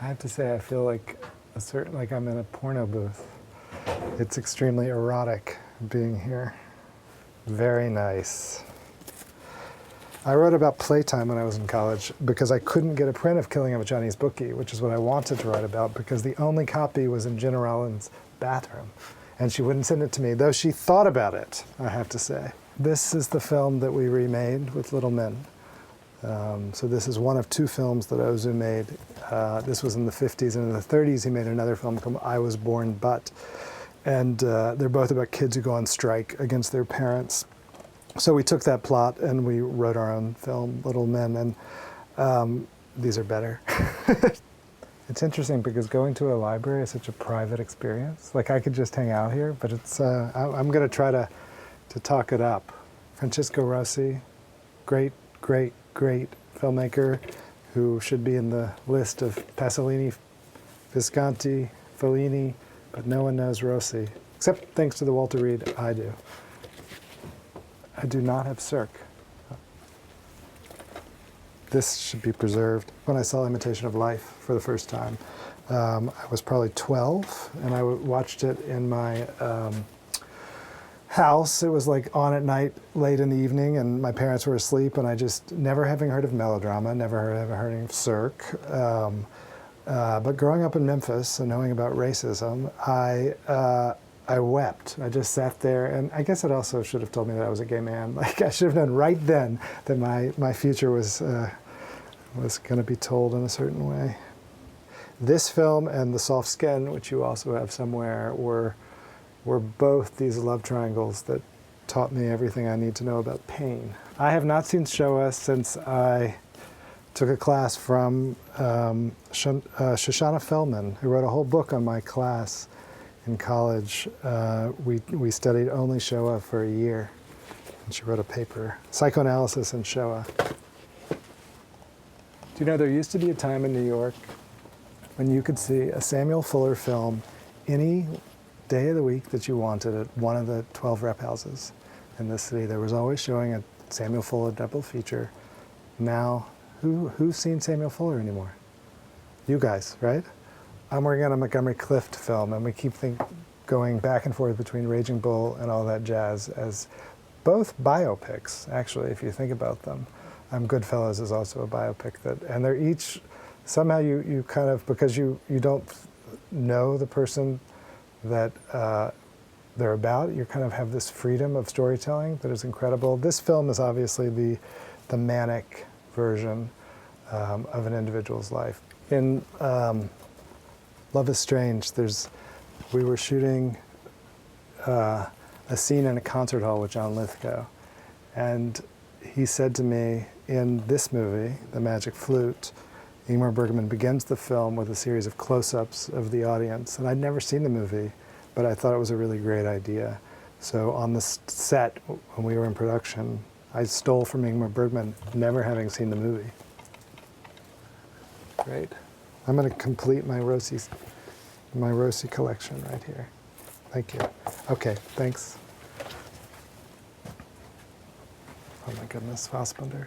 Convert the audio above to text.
I have to say, I feel like like I'm in a porno booth. It's extremely erotic being here. Very nice. I wrote about playtime when I was in college because I couldn't get a print of Killing of a Chinese Bookie, which is what I wanted to write about, because the only copy was in Gina Rollins' bathroom. And she wouldn't send it to me, though she thought about it, I have to say. This is the film that we remade with Little Men. So this is one of two films that Ozu made. This was in the 50s, and in the 30s he made another film called I Was Born But. And they're both about kids who go on strike against their parents. So we took that plot and we wrote our own film, Little Men, and these are better. It's interesting because going to a library is such a private experience. Like, I could just hang out here, but it's I'm going to try to talk it up. Francesco Rossi, great filmmaker who should be in the list of Pasolini, Visconti, Fellini, but no one knows Rossi, except thanks to the Walter Reed, I do. I do not have Cirque. This should be preserved. When I saw Imitation of Life for the first time, I was probably 12, and I watched it in my house. It was like on at night, late in the evening, and my parents were asleep, and I just, never having heard of melodrama, never heard of Cirque, but growing up in Memphis and knowing about racism, I wept. I just sat there, and I guess it also should have told me that I was a gay man. Like, I should have known right then that my future was going to be told in a certain way. This film and The Soft Skin, which you also have somewhere, were both these love triangles that taught me everything I need to know about pain. I have not seen Shoah since I took a class from Shoshana Feldman, who wrote a whole book on my class in college. We studied only Shoah for a year, and she wrote a paper, Psychoanalysis in Shoah. Do you know, there used to be a time in New York when you could see a Samuel Fuller film any day of the week that you wanted at one of the 12 rep houses in the city. There was always showing a Samuel Fuller double feature. Now, who's seen Samuel Fuller anymore? You guys, right? I'm working on a Montgomery Clift film, and we keep going back and forth between Raging Bull and all that jazz as both biopics, actually, if you think about them. Goodfellas is also a biopic, and they're each, somehow you kind of, because you don't know the person that they're about, you kind of have this freedom of storytelling that is incredible. This film is obviously the manic version of an individual's life. In Love is Strange, we were shooting a scene in a concert hall with John Lithgow, and he said to me, in this movie, The Magic Flute, Ingmar Bergman begins the film with a series of close-ups of the audience, and I'd never seen the movie, but I thought it was a really great idea. So on the set, when we were in production, I stole from Ingmar Bergman, never having seen the movie. Great. I'm going to complete my Rossi collection right here. Thank you. Okay, thanks. Oh my goodness, Fassbinder.